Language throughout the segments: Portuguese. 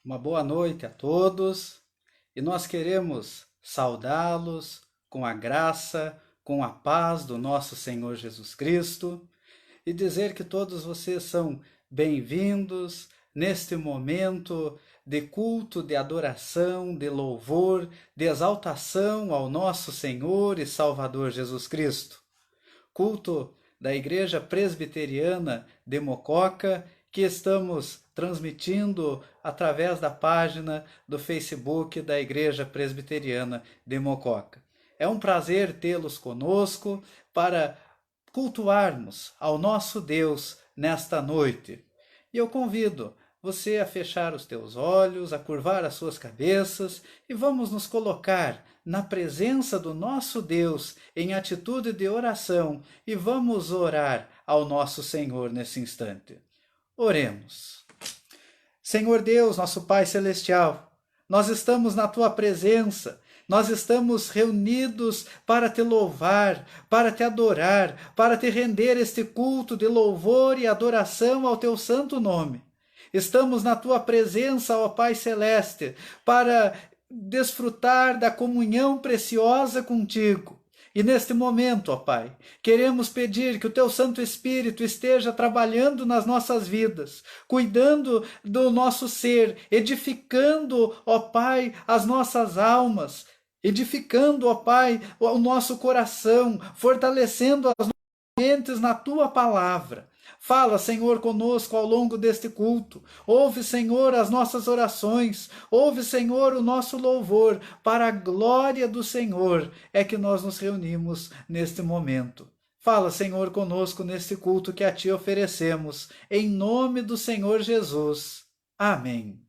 Uma boa noite a todos e nós queremos saudá-los com a graça, com a paz do nosso Senhor Jesus Cristo e dizer que todos vocês são bem-vindos neste momento de culto, de adoração, de louvor, de exaltação ao nosso Senhor e Salvador Jesus Cristo. Culto da Igreja Presbiteriana de Mococa, que estamos transmitindo através da página do Facebook da Igreja Presbiteriana de Mococa. É um prazer tê-los conosco para cultuarmos ao nosso Deus nesta noite. E eu convido você a fechar os teus olhos, a curvar as suas cabeças e vamos nos colocar na presença do nosso Deus em atitude de oração e vamos orar ao nosso Senhor nesse instante. Oremos. Senhor Deus, nosso Pai Celestial, nós estamos na Tua presença, nós estamos reunidos para Te louvar, para Te adorar, para Te render este culto de louvor e adoração ao Teu santo nome. Estamos na Tua presença, ó Pai Celeste, para desfrutar da comunhão preciosa contigo. E neste momento, ó Pai, queremos pedir que o Teu Santo Espírito esteja trabalhando nas nossas vidas, cuidando do nosso ser, edificando, ó Pai, as nossas almas, edificando, ó Pai, o nosso coração, fortalecendo as nossas mentes na Tua palavra. Fala, Senhor, conosco ao longo deste culto. Ouve, Senhor, as nossas orações. Ouve, Senhor, o nosso louvor. Para a glória do Senhor é que nós nos reunimos neste momento. Fala, Senhor, conosco neste culto que a Ti oferecemos. Em nome do Senhor Jesus. Amém.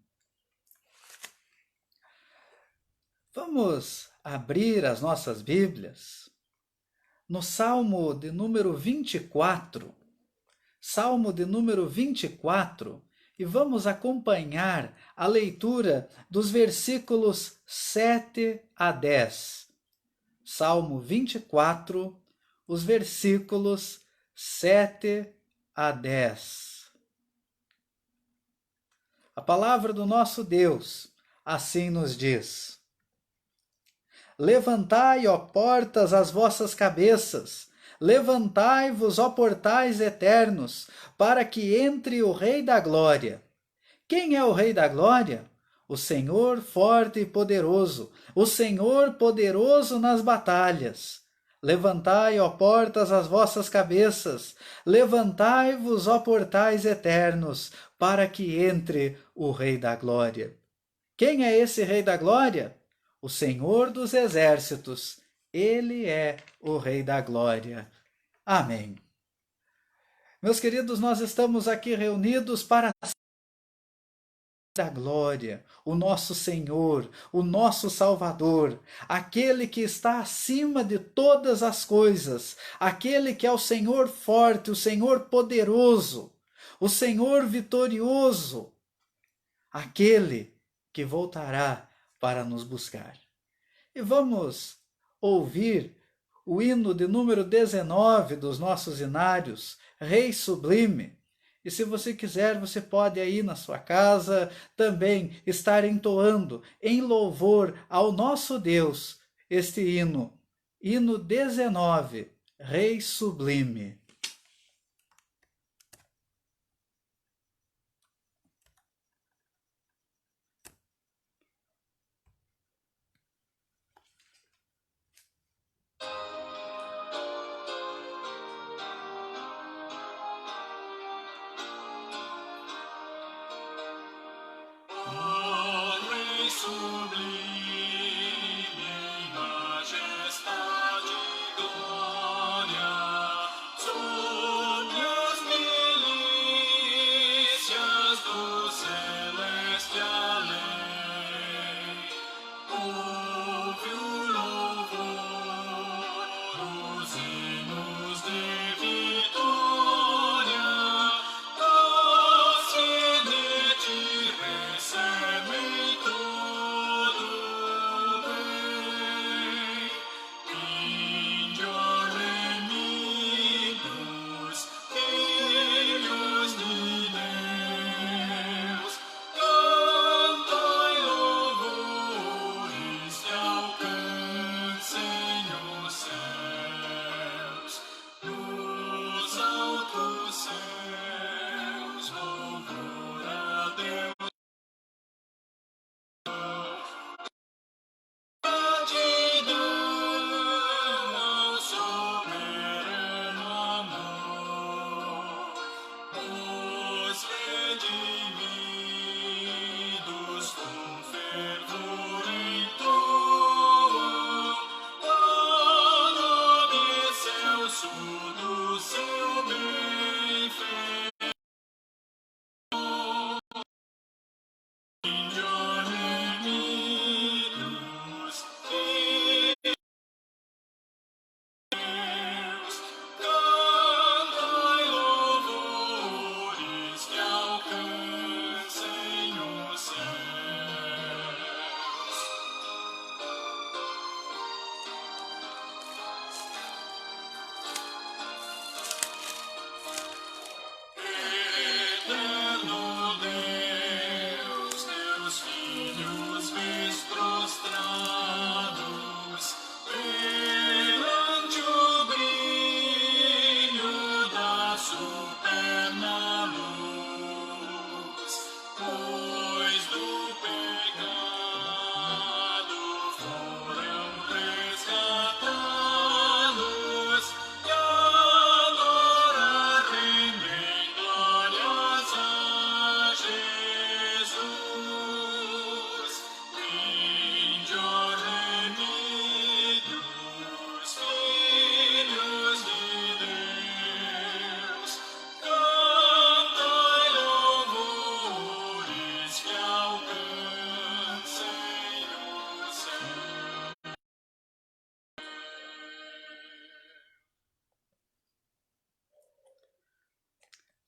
Vamos abrir as nossas Bíblias no Salmo de número 24. Salmo de número 24, e vamos acompanhar a leitura dos versículos 7 a 10. Salmo 24, os versículos 7 a 10. A palavra do nosso Deus assim nos diz: Levantai, ó portas, as vossas cabeças, levantai-vos, ó portais eternos, para que entre o Rei da Glória. Quem é o Rei da Glória? O Senhor forte e poderoso, o Senhor poderoso nas batalhas. Levantai, ó portas, as vossas cabeças, levantai-vos, ó portais eternos, para que entre o Rei da Glória. Quem é esse Rei da Glória? O Senhor dos Exércitos. Ele é o Rei da Glória. Amém. Meus queridos, nós estamos aqui reunidos para da glória, o nosso Senhor, o nosso Salvador, aquele que está acima de todas as coisas, aquele que é o Senhor forte, o Senhor poderoso, o Senhor vitorioso, aquele que voltará para nos buscar. E vamos ouvir o hino de número 19 dos nossos hinários, Rei Sublime. E se você quiser, você pode aí na sua casa também estar entoando em louvor ao nosso Deus este hino. Hino 19, Rei Sublime.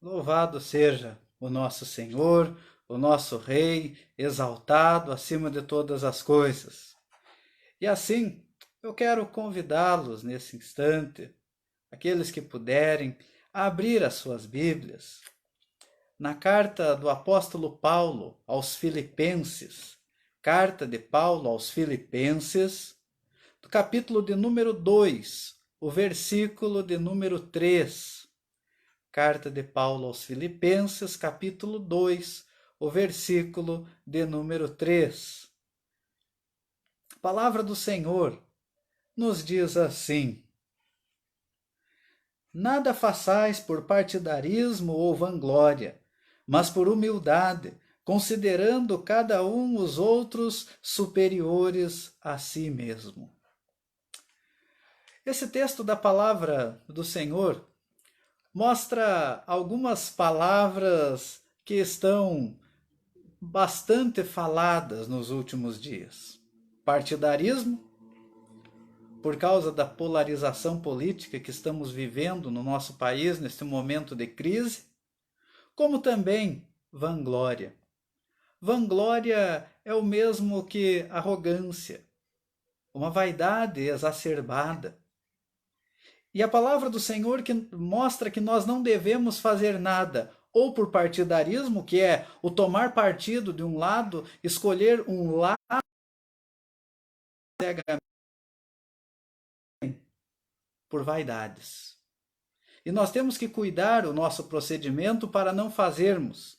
Louvado seja o nosso Senhor, o nosso Rei, exaltado acima de todas as coisas. E assim, eu quero convidá-los nesse instante, aqueles que puderem, a abrir as suas Bíblias na carta do apóstolo Paulo aos Filipenses, carta de Paulo aos Filipenses, do capítulo de número 2, o versículo de número 3. Carta de Paulo aos Filipenses, capítulo 2, o versículo de número 3. A palavra do Senhor nos diz assim: Nada façais por partidarismo ou vanglória, mas por humildade, considerando cada um os outros superiores a si mesmo. Esse texto da palavra do Senhor mostra algumas palavras que estão bastante faladas nos últimos dias. Partidarismo, por causa da polarização política que estamos vivendo no nosso país neste momento de crise, como também vanglória. Vanglória é o mesmo que arrogância, uma vaidade exacerbada. E a palavra do Senhor que mostra que nós não devemos fazer nada, ou por partidarismo, que é o tomar partido de um lado, escolher um lado por vaidades. E nós temos que cuidar o nosso procedimento para não fazermos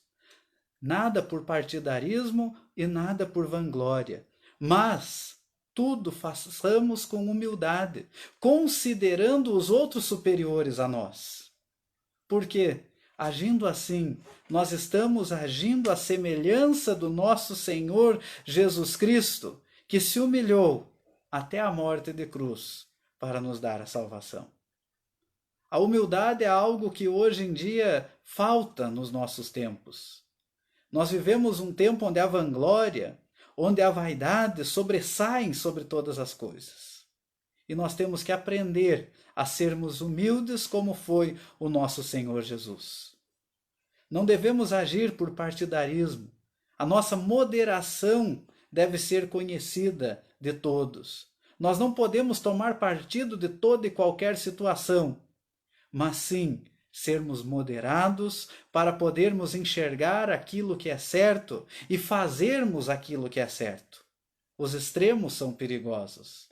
nada por partidarismo e nada por vanglória, mas tudo façamos com humildade, considerando os outros superiores a nós. Porque, agindo assim, nós estamos agindo à semelhança do nosso Senhor Jesus Cristo, que se humilhou até a morte de cruz para nos dar a salvação. A humildade é algo que hoje em dia falta nos nossos tempos. Nós vivemos um tempo onde a vanglória, onde a vaidade sobressaem sobre todas as coisas. E nós temos que aprender a sermos humildes como foi o nosso Senhor Jesus. Não devemos agir por partidarismo. A nossa moderação deve ser conhecida de todos. Nós não podemos tomar partido de toda e qualquer situação, mas sim sermos moderados para podermos enxergar aquilo que é certo e fazermos aquilo que é certo. Os extremos são perigosos,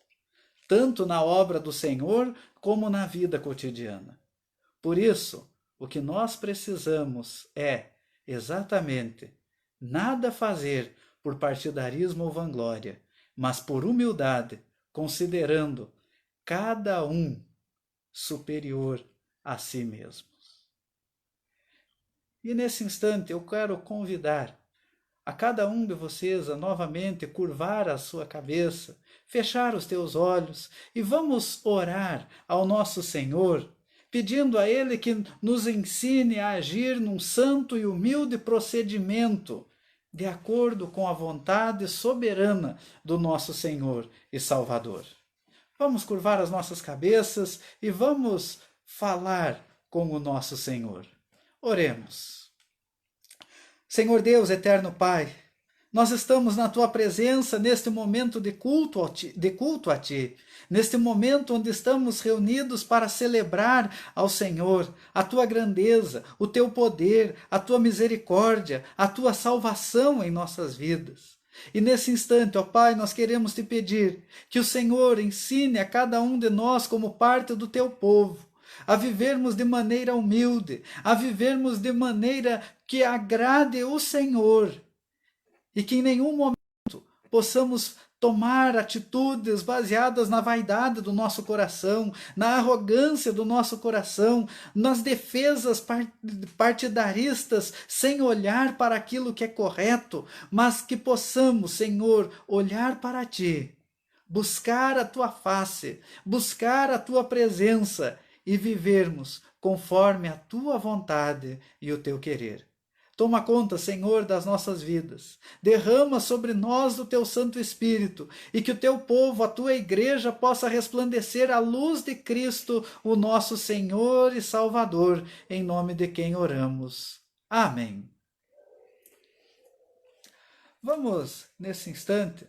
tanto na obra do Senhor como na vida cotidiana. Por isso, o que nós precisamos é, exatamente, nada fazer por partidarismo ou vanglória, mas por humildade, considerando cada um superior a si mesmos. E nesse instante eu quero convidar a cada um de vocês a novamente curvar a sua cabeça, fechar os teus olhos e vamos orar ao nosso Senhor, pedindo a Ele que nos ensine a agir num santo e humilde procedimento, de acordo com a vontade soberana do nosso Senhor e Salvador. Vamos curvar as nossas cabeças e vamos falar com o nosso Senhor. Oremos. Senhor Deus, eterno Pai, nós estamos na Tua presença neste momento de culto a Ti, neste momento onde estamos reunidos para celebrar ao Senhor a Tua grandeza, o Teu poder, a Tua misericórdia, a Tua salvação em nossas vidas. E nesse instante, ó Pai, nós queremos Te pedir que o Senhor ensine a cada um de nós como parte do Teu povo, a vivermos de maneira humilde, a vivermos de maneira que agrade o Senhor, e que em nenhum momento possamos tomar atitudes baseadas na vaidade do nosso coração, na arrogância do nosso coração, nas defesas partidaristas, sem olhar para aquilo que é correto, mas que possamos, Senhor, olhar para Ti, buscar a Tua face, buscar a Tua presença e vivermos conforme a Tua vontade e o Teu querer. Toma conta, Senhor, das nossas vidas. Derrama sobre nós o teu Santo Espírito e que o teu povo, a tua igreja, possa resplandecer a luz de Cristo, o nosso Senhor e Salvador, em nome de quem oramos. Amém. Vamos, nesse instante,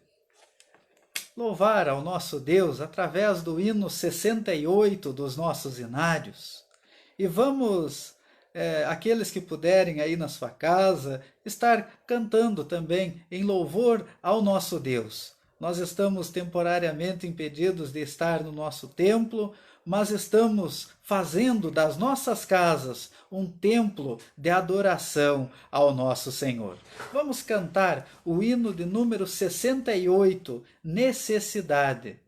louvar ao nosso Deus através do hino 68 dos nossos inários. E vamos, aqueles que puderem aí na sua casa, estar cantando também em louvor ao nosso Deus. Nós estamos temporariamente impedidos de estar no nosso templo, mas estamos fazendo das nossas casas um templo de adoração ao nosso Senhor. Vamos cantar o hino de número 68, Necessidade.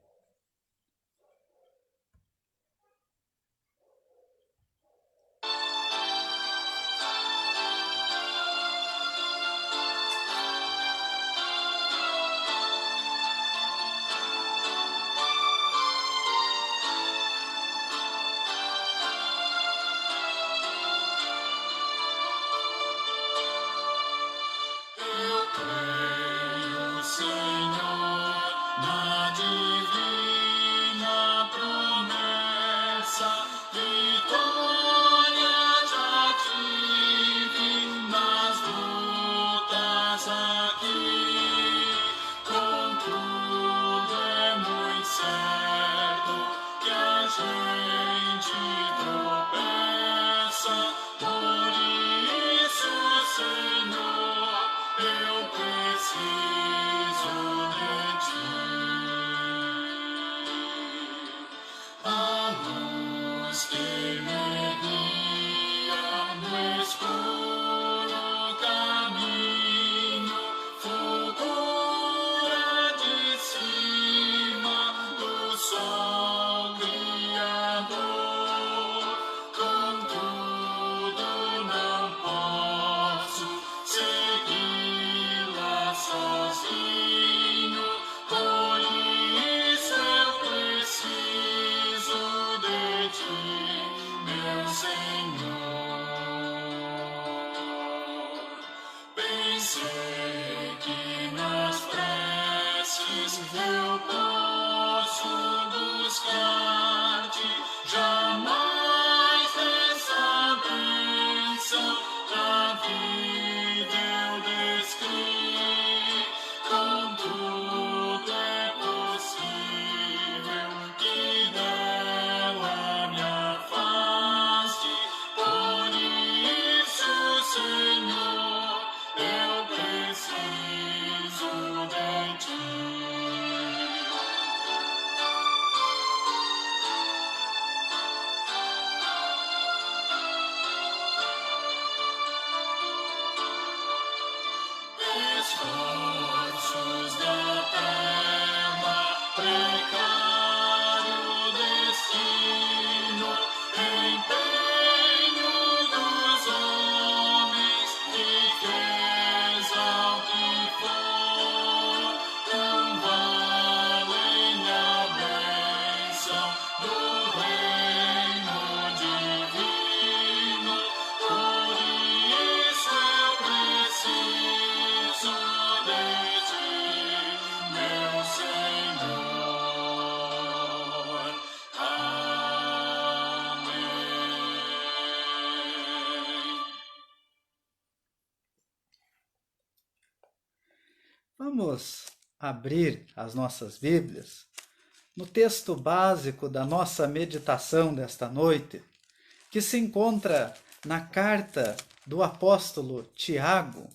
Vamos abrir as nossas Bíblias no texto básico da nossa meditação desta noite, que se encontra na carta do apóstolo Tiago,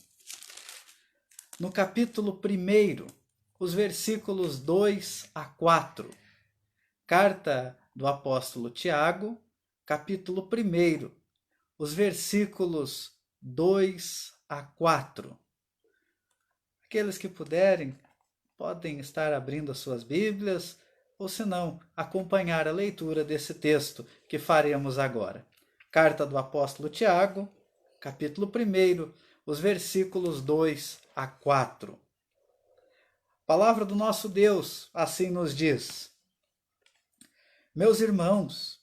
no capítulo 1, os versículos 2 a 4. Carta do apóstolo Tiago, capítulo 1, os versículos 2 a 4. Aqueles que puderem, podem estar abrindo as suas Bíblias, ou se não, acompanhar a leitura desse texto que faremos agora. Carta do apóstolo Tiago, capítulo 1, os versículos 2 a 4. Palavra do nosso Deus assim nos diz: Meus irmãos,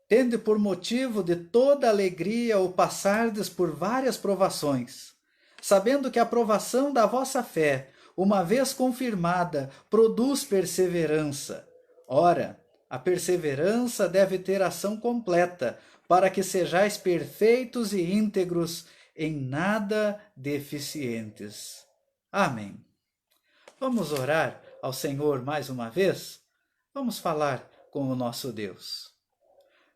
tende por motivo de toda alegria o passardes por várias provações, sabendo que a provação da vossa fé, uma vez confirmada, produz perseverança. Ora, a perseverança deve ter ação completa, para que sejais perfeitos e íntegros, em nada deficientes. Amém. Vamos orar ao Senhor mais uma vez? Vamos falar com o nosso Deus.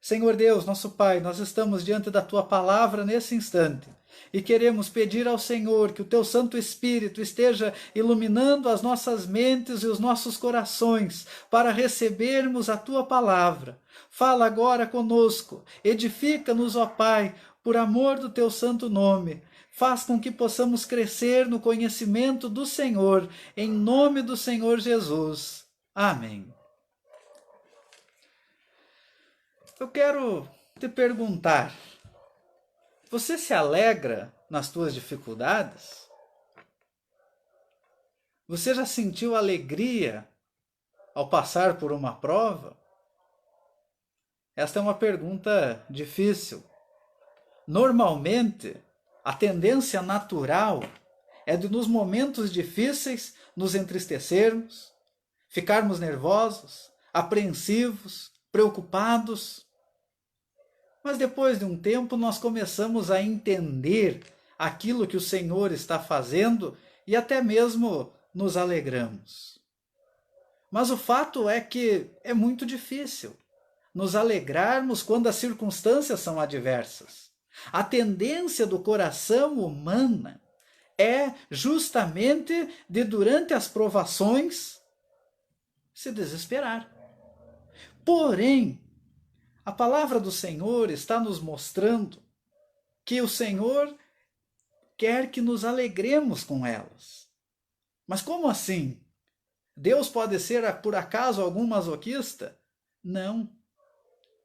Senhor Deus, nosso Pai, nós estamos diante da Tua palavra nesse instante e queremos pedir ao Senhor que o Teu Santo Espírito esteja iluminando as nossas mentes e os nossos corações para recebermos a Tua palavra. Fala agora conosco, edifica-nos, ó Pai, por amor do Teu santo nome. Faz com que possamos crescer no conhecimento do Senhor, em nome do Senhor Jesus. Amém. Eu quero te perguntar, você se alegra nas tuas dificuldades? Você já sentiu alegria ao passar por uma prova? Esta é uma pergunta difícil. Normalmente, a tendência natural é de nos momentos difíceis nos entristecermos, ficarmos nervosos, apreensivos, preocupados. Mas depois de um tempo nós começamos a entender aquilo que o Senhor está fazendo e até mesmo nos alegramos. Mas o fato é que é muito difícil nos alegrarmos quando as circunstâncias são adversas. A tendência do coração humana é justamente de, durante as provações, se desesperar. Porém, a palavra do Senhor está nos mostrando que o Senhor quer que nos alegremos com elas. Mas como assim? Deus pode ser, por acaso, algum masoquista? Não.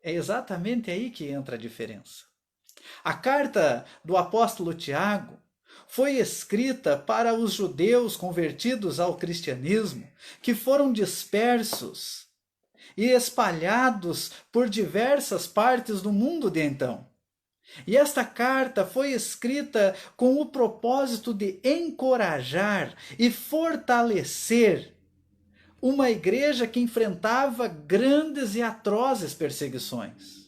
É exatamente aí que entra a diferença. A carta do apóstolo Tiago foi escrita para os judeus convertidos ao cristianismo, que foram dispersos e espalhados por diversas partes do mundo de então. E esta carta foi escrita com o propósito de encorajar e fortalecer uma igreja que enfrentava grandes e atrozes perseguições.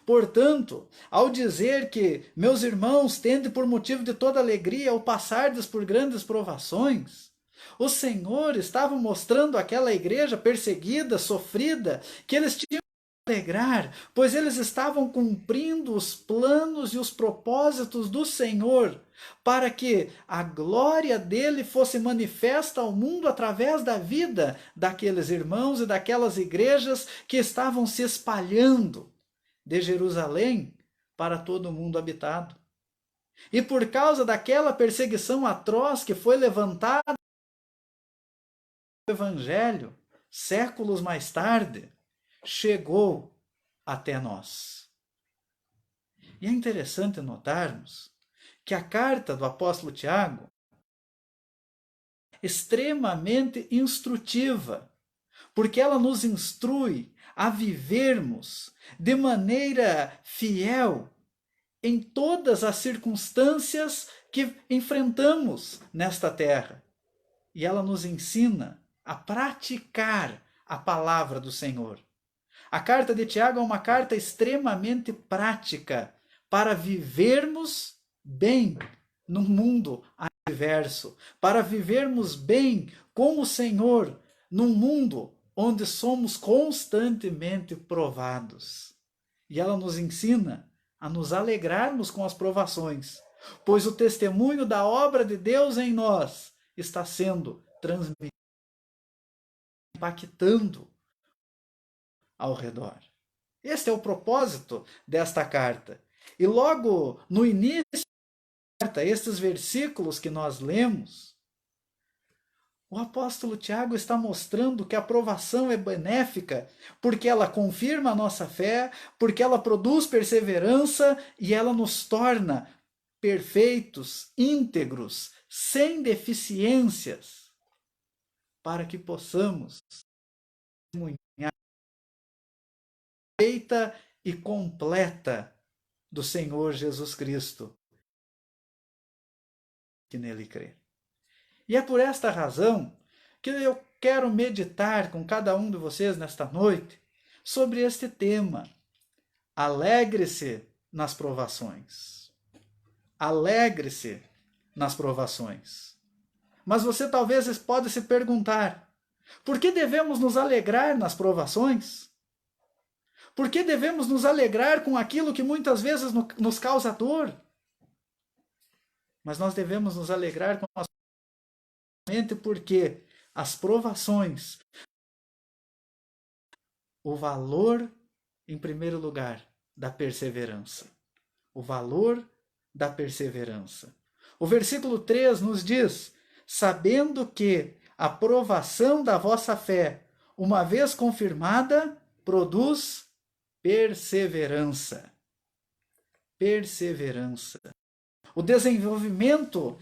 Portanto, ao dizer que, meus irmãos, tende por motivo de toda alegria ao passardes por grandes provações, o Senhor estava mostrando àquela igreja perseguida, sofrida, que eles tinham que alegrar, pois eles estavam cumprindo os planos e os propósitos do Senhor, para que a glória dele fosse manifesta ao mundo através da vida daqueles irmãos e daquelas igrejas que estavam se espalhando de Jerusalém para todo o mundo habitado. E por causa daquela perseguição atroz que foi levantada, o Evangelho, séculos mais tarde, chegou até nós. E é interessante notarmos que a carta do apóstolo Tiago é extremamente instrutiva, porque ela nos instrui a vivermos de maneira fiel em todas as circunstâncias que enfrentamos nesta terra. E ela nos ensina a praticar a palavra do Senhor. A carta de Tiago é uma carta extremamente prática para vivermos bem no mundo adverso, para vivermos bem com o Senhor num mundo onde somos constantemente provados. E ela nos ensina a nos alegrarmos com as provações, pois o testemunho da obra de Deus em nós está sendo transmitido, impactando ao redor. Este é o propósito desta carta. E logo no início da carta, estes versículos que nós lemos, o apóstolo Tiago está mostrando que a provação é benéfica, porque ela confirma a nossa fé, porque ela produz perseverança e ela nos torna perfeitos, íntegros, sem deficiências, para que possamos testemunhar feita e completa do Senhor Jesus Cristo, que nele crê. E é por esta razão que eu quero meditar com cada um de vocês nesta noite sobre este tema. Alegre-se nas provações. Alegre-se nas provações. Mas você talvez pode se perguntar, por que devemos nos alegrar nas provações? Por que devemos nos alegrar com aquilo que muitas vezes nos causa dor? Mas nós devemos nos alegrar com as porque as provações, o valor, em primeiro lugar, da perseverança. O valor da perseverança. O versículo 3 nos diz, sabendo que a provação da vossa fé, uma vez confirmada, produz perseverança. Perseverança. O desenvolvimento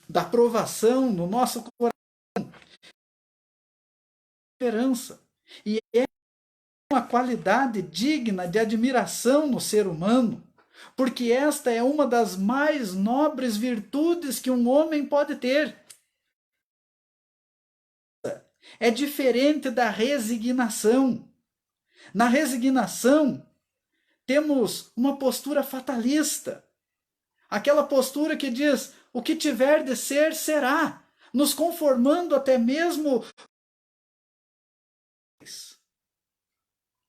da provação no nosso coração. Perseverança. E é uma qualidade digna de admiração no ser humano, porque esta é uma das mais nobres virtudes que um homem pode ter. É diferente da resignação. Na resignação, temos uma postura fatalista. Aquela postura que diz, o que tiver de ser, será. Nos conformando até mesmo.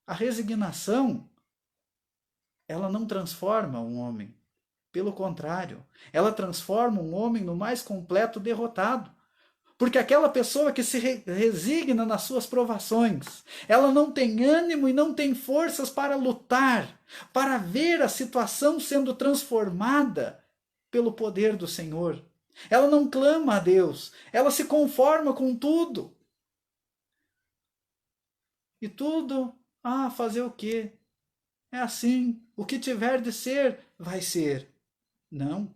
A resignação, ela não transforma um homem. Pelo contrário, ela transforma um homem no mais completo derrotado. Porque aquela pessoa que se resigna nas suas provações, ela não tem ânimo e não tem forças para lutar, para ver a situação sendo transformada pelo poder do Senhor. Ela não clama a Deus, ela se conforma com tudo. E tudo, fazer o quê? É assim, o que tiver de ser, vai ser. Não.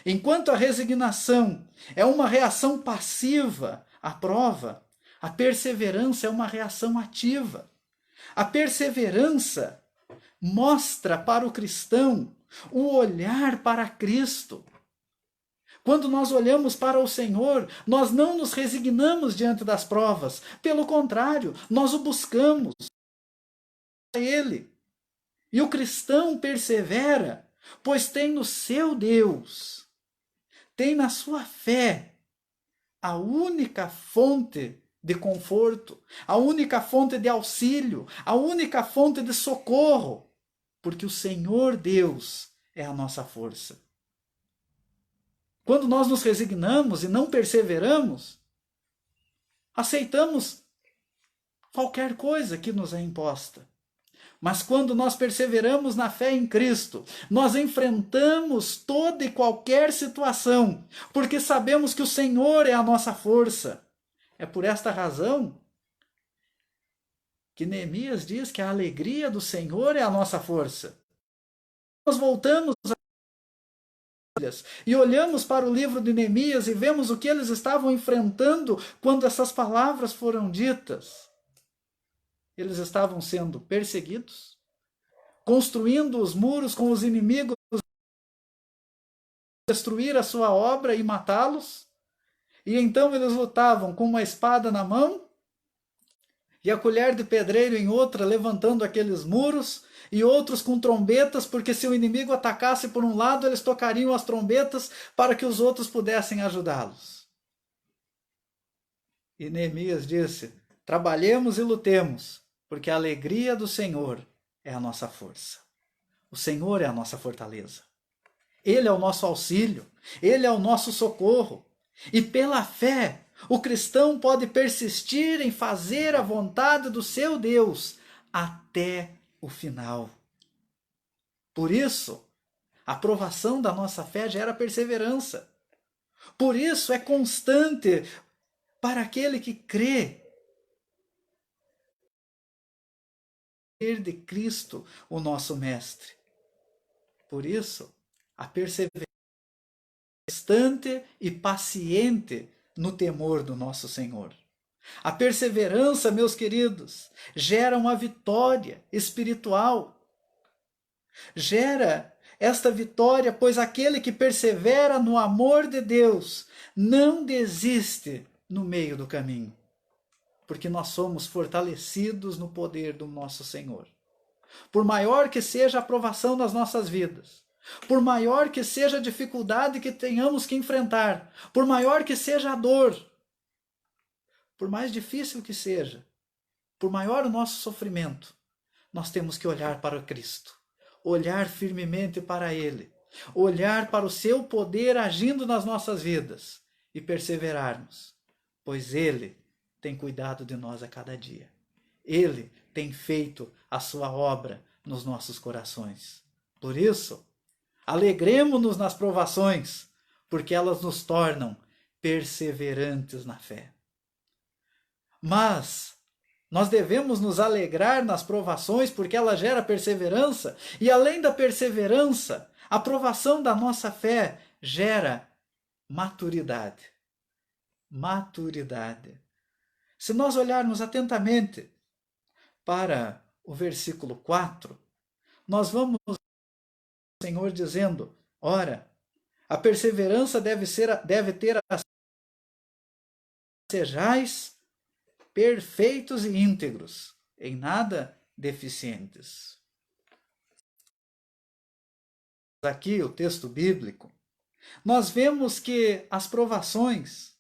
Enquanto a resignação é uma reação passiva à prova, a perseverança é uma reação ativa. A perseverança mostra para o cristão o olhar para Cristo. Quando nós olhamos para o Senhor, nós não nos resignamos diante das provas. Pelo contrário, nós o buscamos a Ele. E o cristão persevera, pois tem no seu Deus, tem na sua fé, a única fonte de conforto, a única fonte de auxílio, a única fonte de socorro, porque o Senhor Deus é a nossa força. Quando nós nos resignamos e não perseveramos, aceitamos qualquer coisa que nos é imposta. Mas quando nós perseveramos na fé em Cristo, nós enfrentamos toda e qualquer situação, porque sabemos que o Senhor é a nossa força. É por esta razão que Neemias diz que a alegria do Senhor é a nossa força. Nós voltamos e olhamos para o livro de Neemias e vemos o que eles estavam enfrentando quando essas palavras foram ditas. Eles estavam sendo perseguidos, construindo os muros com os inimigos, destruir a sua obra e matá-los. E então eles lutavam com uma espada na mão e a colher de pedreiro em outra, levantando aqueles muros, e outros com trombetas, porque se o inimigo atacasse por um lado, eles tocariam as trombetas para que os outros pudessem ajudá-los. E Neemias disse, trabalhemos e lutemos, porque a alegria do Senhor é a nossa força. O Senhor é a nossa fortaleza. Ele é o nosso auxílio. Ele é o nosso socorro. E pela fé, o cristão pode persistir em fazer a vontade do seu Deus até o final. Por isso, a provação da nossa fé gera perseverança. Por isso, é constante para aquele que crê de Cristo, o nosso Mestre. Por isso, a perseverança constante e paciente no temor do nosso Senhor. A perseverança, meus queridos, gera uma vitória espiritual. Gera esta vitória, pois aquele que persevera no amor de Deus não desiste no meio do caminho, porque nós somos fortalecidos no poder do nosso Senhor. Por maior que seja a provação nas nossas vidas, por maior que seja a dificuldade que tenhamos que enfrentar, por maior que seja a dor, por mais difícil que seja, por maior o nosso sofrimento, nós temos que olhar para Cristo, olhar firmemente para Ele, olhar para o seu poder agindo nas nossas vidas e perseverarmos, pois Ele tem cuidado de nós a cada dia. Ele tem feito a sua obra nos nossos corações. Por isso, alegremo-nos nas provações, porque elas nos tornam perseverantes na fé. Mas nós devemos nos alegrar nas provações, porque ela gera perseverança, e além da perseverança, a provação da nossa fé gera maturidade. Maturidade. Se nós olharmos atentamente para o versículo 4, nós vamos ver o Senhor dizendo: ora, a perseverança deve ter a sejais perfeitos e íntegros, em nada deficientes. Aqui o texto bíblico, nós vemos que as provações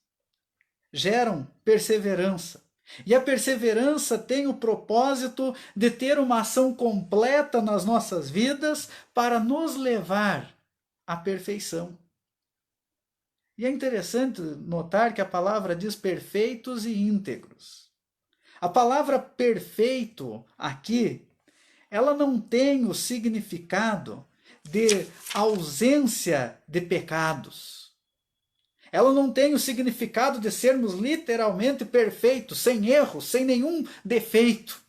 geram perseverança. E a perseverança tem o propósito de ter uma ação completa nas nossas vidas para nos levar à perfeição. E é interessante notar que a palavra diz perfeitos e íntegros. A palavra perfeito aqui, ela não tem o significado de ausência de pecados. Ela não tem o significado de sermos literalmente perfeitos, sem erro, sem nenhum defeito.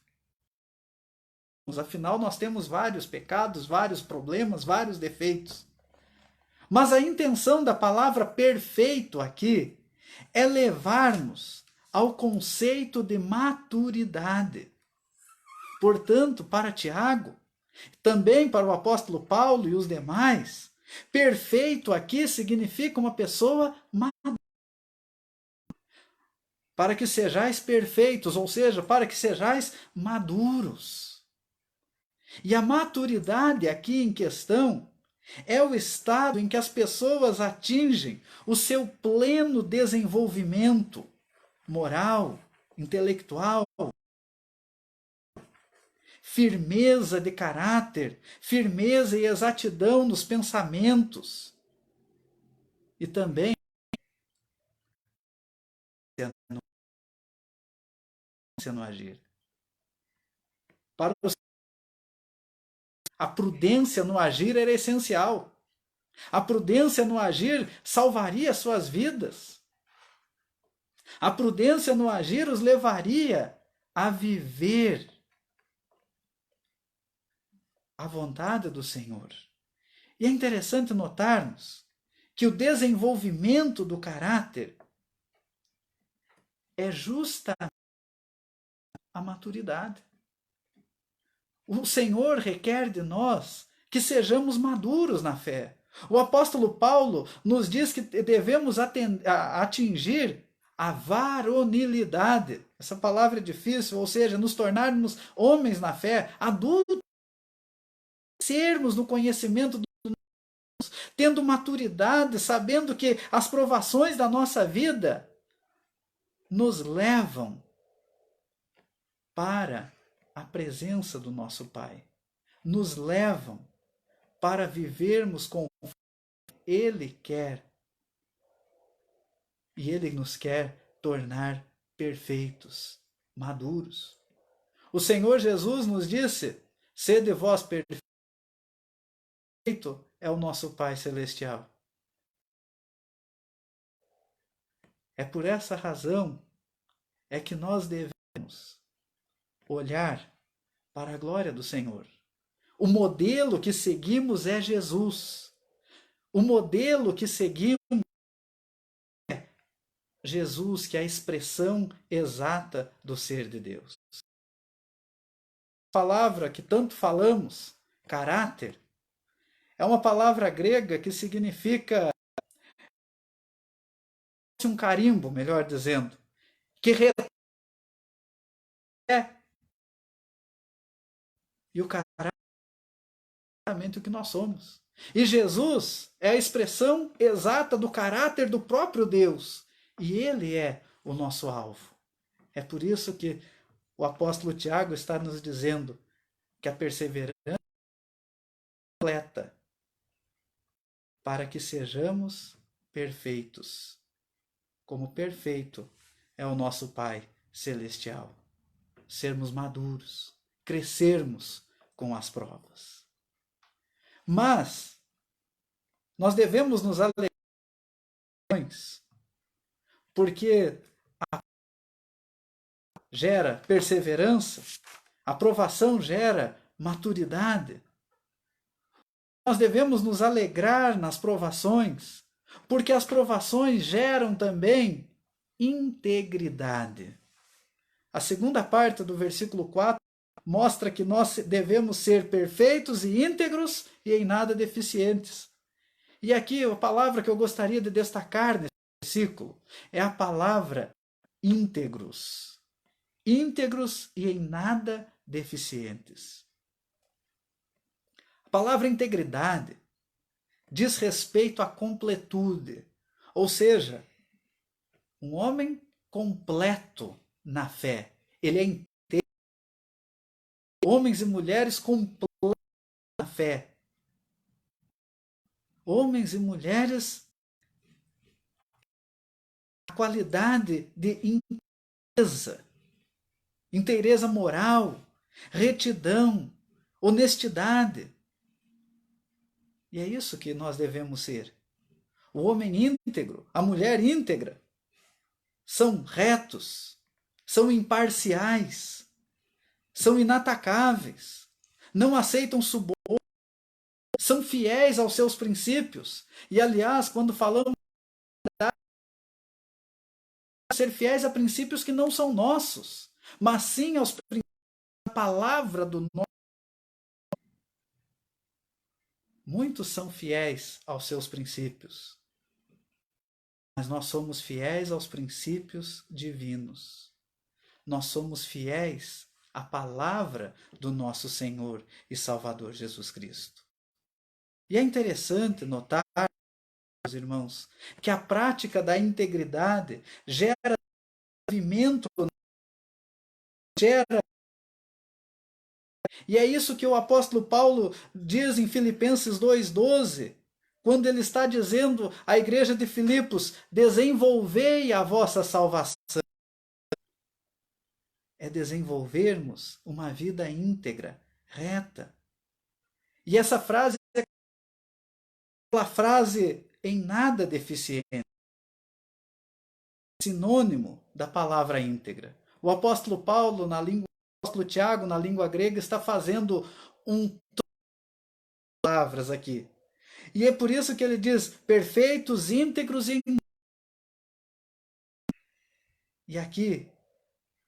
Afinal, nós temos vários pecados, vários problemas, vários defeitos. Mas a intenção da palavra perfeito aqui é levar-nos ao conceito de maturidade. Portanto, para Tiago, também para o apóstolo Paulo e os demais, perfeito aqui significa uma pessoa madura. Para que sejais perfeitos, ou seja, para que sejais maduros. E a maturidade aqui em questão é o estado em que as pessoas atingem o seu pleno desenvolvimento moral, intelectual, firmeza de caráter, firmeza e exatidão nos pensamentos. E também no agir. Para a prudência no agir era essencial. A prudência no agir salvaria suas vidas. A prudência no agir os levaria a viver a vontade do Senhor. E é interessante notarmos que o desenvolvimento do caráter é justamente a maturidade. O Senhor requer de nós que sejamos maduros na fé. O apóstolo Paulo nos diz que devemos atingir a varonilidade. Essa palavra é difícil, ou seja, nos tornarmos homens na fé, adultos, sermos no conhecimento do Deus, tendo maturidade, sabendo que as provações da nossa vida nos levam para a presença do nosso Pai, nos levam para vivermos com o que Ele quer. E Ele nos quer tornar perfeitos, maduros. O Senhor Jesus nos disse: sede vós perfeitos, é o nosso Pai Celestial. É por essa razão é que nós devemos olhar para a glória do Senhor. O modelo que seguimos é Jesus. O modelo que seguimos é Jesus, que é a expressão exata do ser de Deus. A palavra que tanto falamos, caráter, é uma palavra grega que significa um carimbo, melhor dizendo, que é e o caráter é exatamente o que nós somos. E Jesus é a expressão exata do caráter do próprio Deus. E ele é o nosso alvo. É por isso que o apóstolo Tiago está nos dizendo que a perseverança é completa para que sejamos perfeitos, como perfeito é o nosso Pai celestial. Sermos maduros, crescermos com as provas. Mas nós devemos nos alegrar, porque gera perseverança, a provação gera maturidade. Nós devemos nos alegrar nas provações, porque as provações geram também integridade. A segunda parte do versículo 4 mostra que nós devemos ser perfeitos e íntegros e em nada deficientes. E aqui a palavra que eu gostaria de destacar nesse versículo é a palavra íntegros. Íntegros e em nada deficientes. A palavra integridade diz respeito à completude, ou seja, um homem completo na fé. Ele é inteiro. Homens e mulheres completos na fé. Homens e mulheres a qualidade de inteireza moral, retidão, honestidade. E é isso que nós devemos ser. O homem íntegro, a mulher íntegra, são retos, são imparciais, são inatacáveis, não aceitam suborno, são fiéis aos seus princípios. E, aliás, quando falamos de ser fiéis a princípios que não são nossos, mas sim aos princípios da palavra do nosso. Muitos são fiéis aos seus princípios, mas nós somos fiéis aos princípios divinos. Nós somos fiéis à palavra do nosso Senhor e Salvador Jesus Cristo. E é interessante notar, meus irmãos, que a prática da integridade gera movimento, gera. E é isso que o apóstolo Paulo diz em Filipenses 2,12, quando ele está dizendo à igreja de Filipos: desenvolvei a vossa salvação. É desenvolvermos uma vida íntegra, reta. E essa frase é aquela frase em nada deficiente, sinônimo da palavra íntegra. O apóstolo Paulo, o apóstolo Tiago, na língua grega, está fazendo um palavras aqui. E é por isso que ele diz perfeitos, íntegros e... E aqui,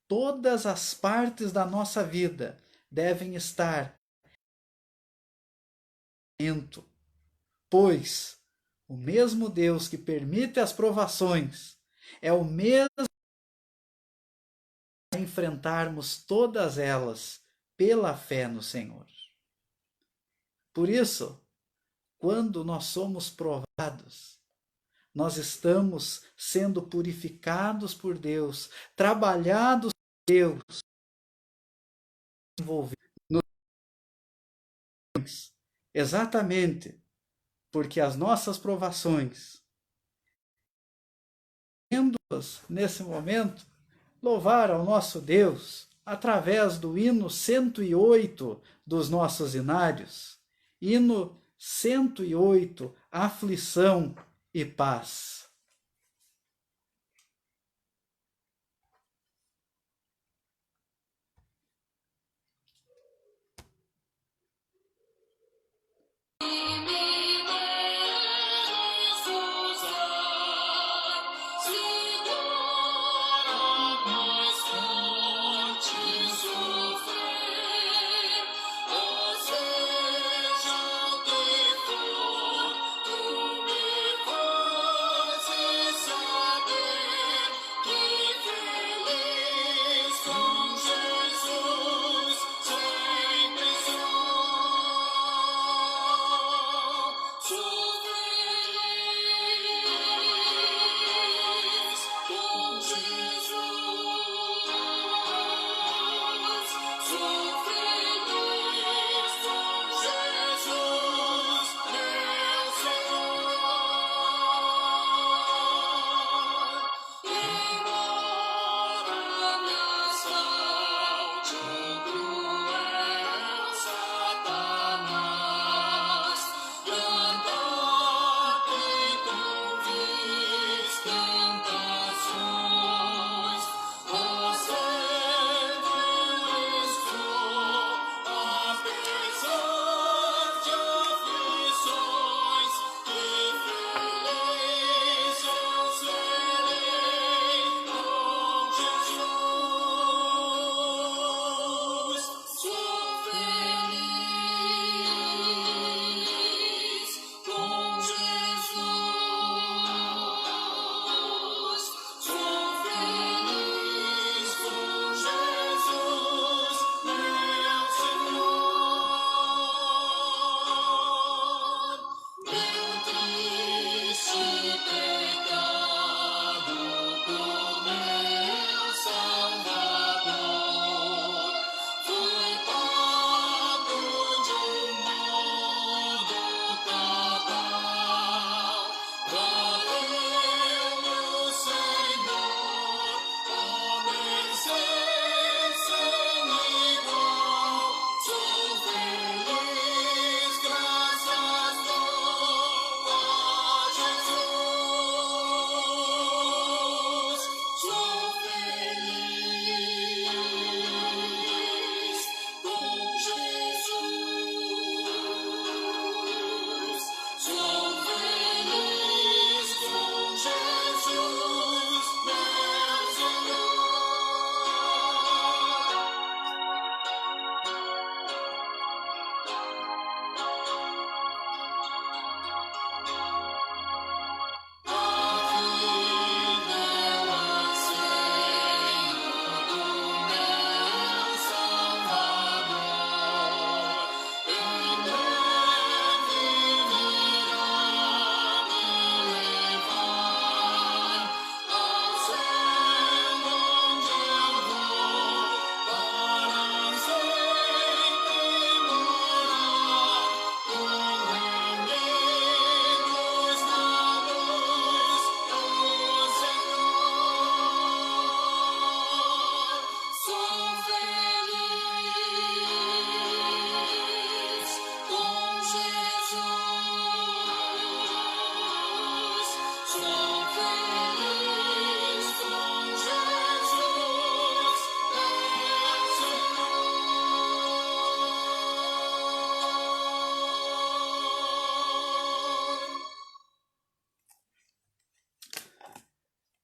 todas as partes da nossa vida devem estar atento, pois o mesmo Deus que permite as provações é o mesmo para enfrentarmos todas elas pela fé no Senhor. Por isso, quando nós somos provados, nós estamos sendo purificados por Deus, trabalhados por Deus, envolvidos exatamente porque as nossas provações, nesse momento, louvar ao nosso Deus através do hino 108 dos nossos inários, hino 108, aflição e paz.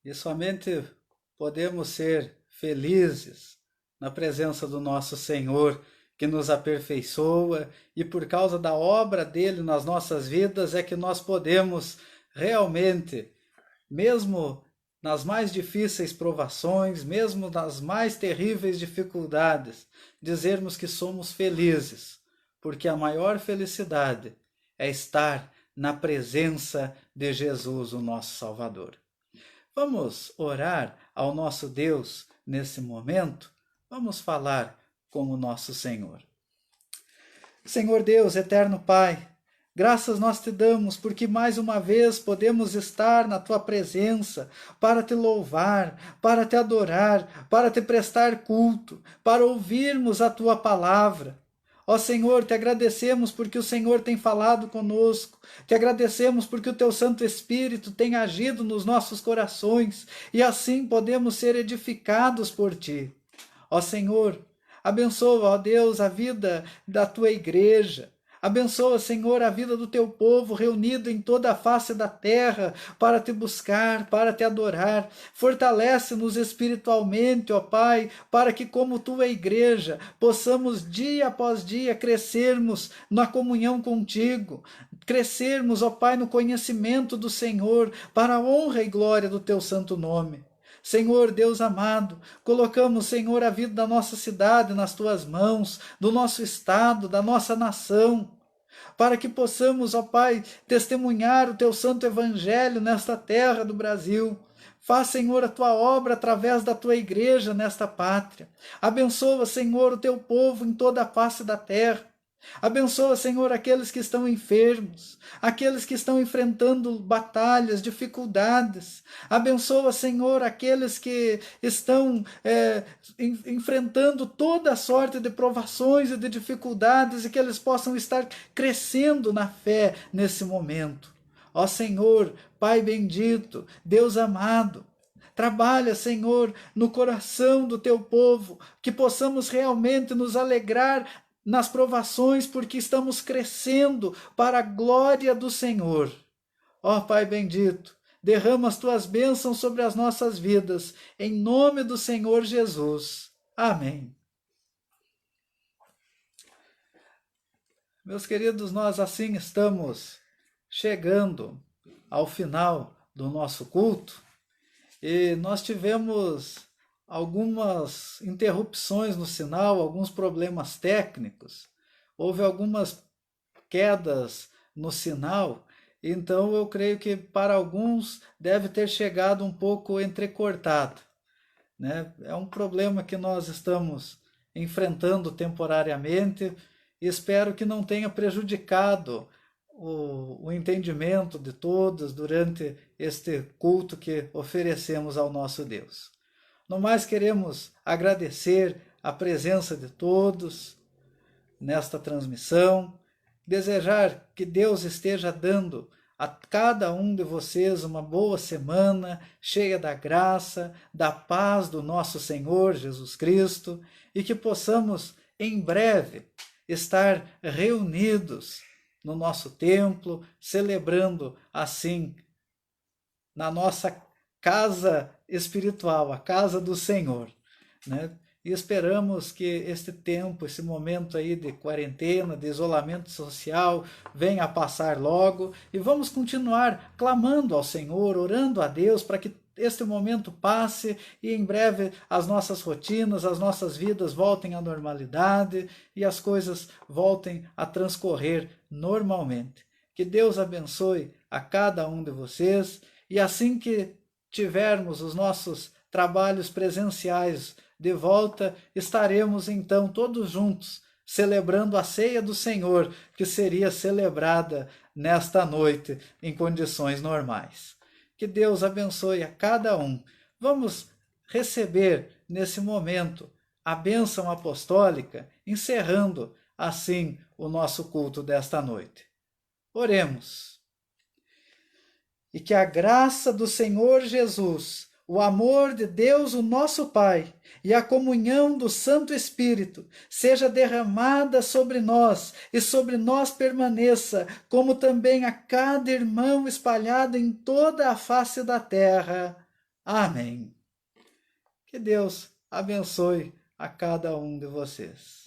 e somente podemos ser felizes na presença do nosso Senhor, que nos aperfeiçoa, e por causa da obra dele nas nossas vidas é que nós podemos realmente, mesmo nas mais difíceis provações, mesmo nas mais terríveis dificuldades, dizermos que somos felizes, porque a maior felicidade é estar na presença de Jesus, o nosso Salvador. Vamos orar ao nosso Deus nesse momento? Vamos falar com o nosso Senhor. Senhor Deus, eterno Pai, graças nós te damos porque mais uma vez podemos estar na tua presença para te louvar, para te adorar, para te prestar culto, para ouvirmos a tua palavra. Ó Senhor, te agradecemos porque o Senhor tem falado conosco, te agradecemos porque o teu Santo Espírito tem agido nos nossos corações e assim podemos ser edificados por ti. Ó Senhor, abençoa, ó Deus, a vida da tua igreja. Abençoa, Senhor, a vida do teu povo reunido em toda a face da terra para te buscar, para te adorar. Fortalece-nos espiritualmente, ó Pai, para que, como tua igreja, possamos dia após dia crescermos na comunhão contigo, crescermos, ó Pai, no conhecimento do Senhor, para a honra e glória do teu santo nome. Senhor Deus amado, colocamos, Senhor, a vida da nossa cidade nas tuas mãos, do nosso estado, da nossa nação, para que possamos, ó Pai, testemunhar o teu santo evangelho nesta terra do Brasil. Faz, Senhor, a tua obra através da tua igreja nesta pátria. Abençoa, Senhor, o teu povo em toda a face da terra. Abençoa, Senhor, aqueles que estão enfermos, aqueles que estão enfrentando batalhas, dificuldades. Abençoa, Senhor, aqueles que estão enfrentando toda a sorte de provações e de dificuldades e que eles possam estar crescendo na fé nesse momento. Ó Senhor, Pai bendito, Deus amado, trabalha, Senhor, no coração do teu povo, que possamos realmente nos alegrar nas provações, porque estamos crescendo para a glória do Senhor. Ó Pai bendito, derrama as tuas bênçãos sobre as nossas vidas, em nome do Senhor Jesus. Amém. Meus queridos, nós assim estamos chegando ao final do nosso culto e nós tivemos algumas interrupções no sinal, alguns problemas técnicos, houve algumas quedas no sinal, então eu creio que para alguns deve ter chegado um pouco entrecortado, né? É um problema que nós estamos enfrentando temporariamente e espero que não tenha prejudicado o entendimento de todos durante este culto que oferecemos ao nosso Deus. No mais, queremos agradecer a presença de todos nesta transmissão, desejar que Deus esteja dando a cada um de vocês uma boa semana, cheia da graça, da paz do nosso Senhor Jesus Cristo, e que possamos, em breve, estar reunidos no nosso templo, celebrando assim, na nossa casa espiritual, a casa do Senhor, né? E esperamos que este tempo, esse momento aí de quarentena, de isolamento social, venha a passar logo e vamos continuar clamando ao Senhor, orando a Deus para que este momento passe e em breve as nossas rotinas, as nossas vidas voltem à normalidade e as coisas voltem a transcorrer normalmente. Que Deus abençoe a cada um de vocês e assim que tivermos os nossos trabalhos presenciais de volta, estaremos então todos juntos celebrando a ceia do Senhor, que seria celebrada nesta noite em condições normais. Que Deus abençoe a cada um. Vamos receber nesse momento a bênção apostólica, encerrando assim o nosso culto desta noite. Oremos. E que a graça do Senhor Jesus, o amor de Deus, o nosso Pai, e a comunhão do Santo Espírito seja derramada sobre nós e sobre nós permaneça, como também a cada irmão espalhado em toda a face da terra. Amém. Que Deus abençoe a cada um de vocês.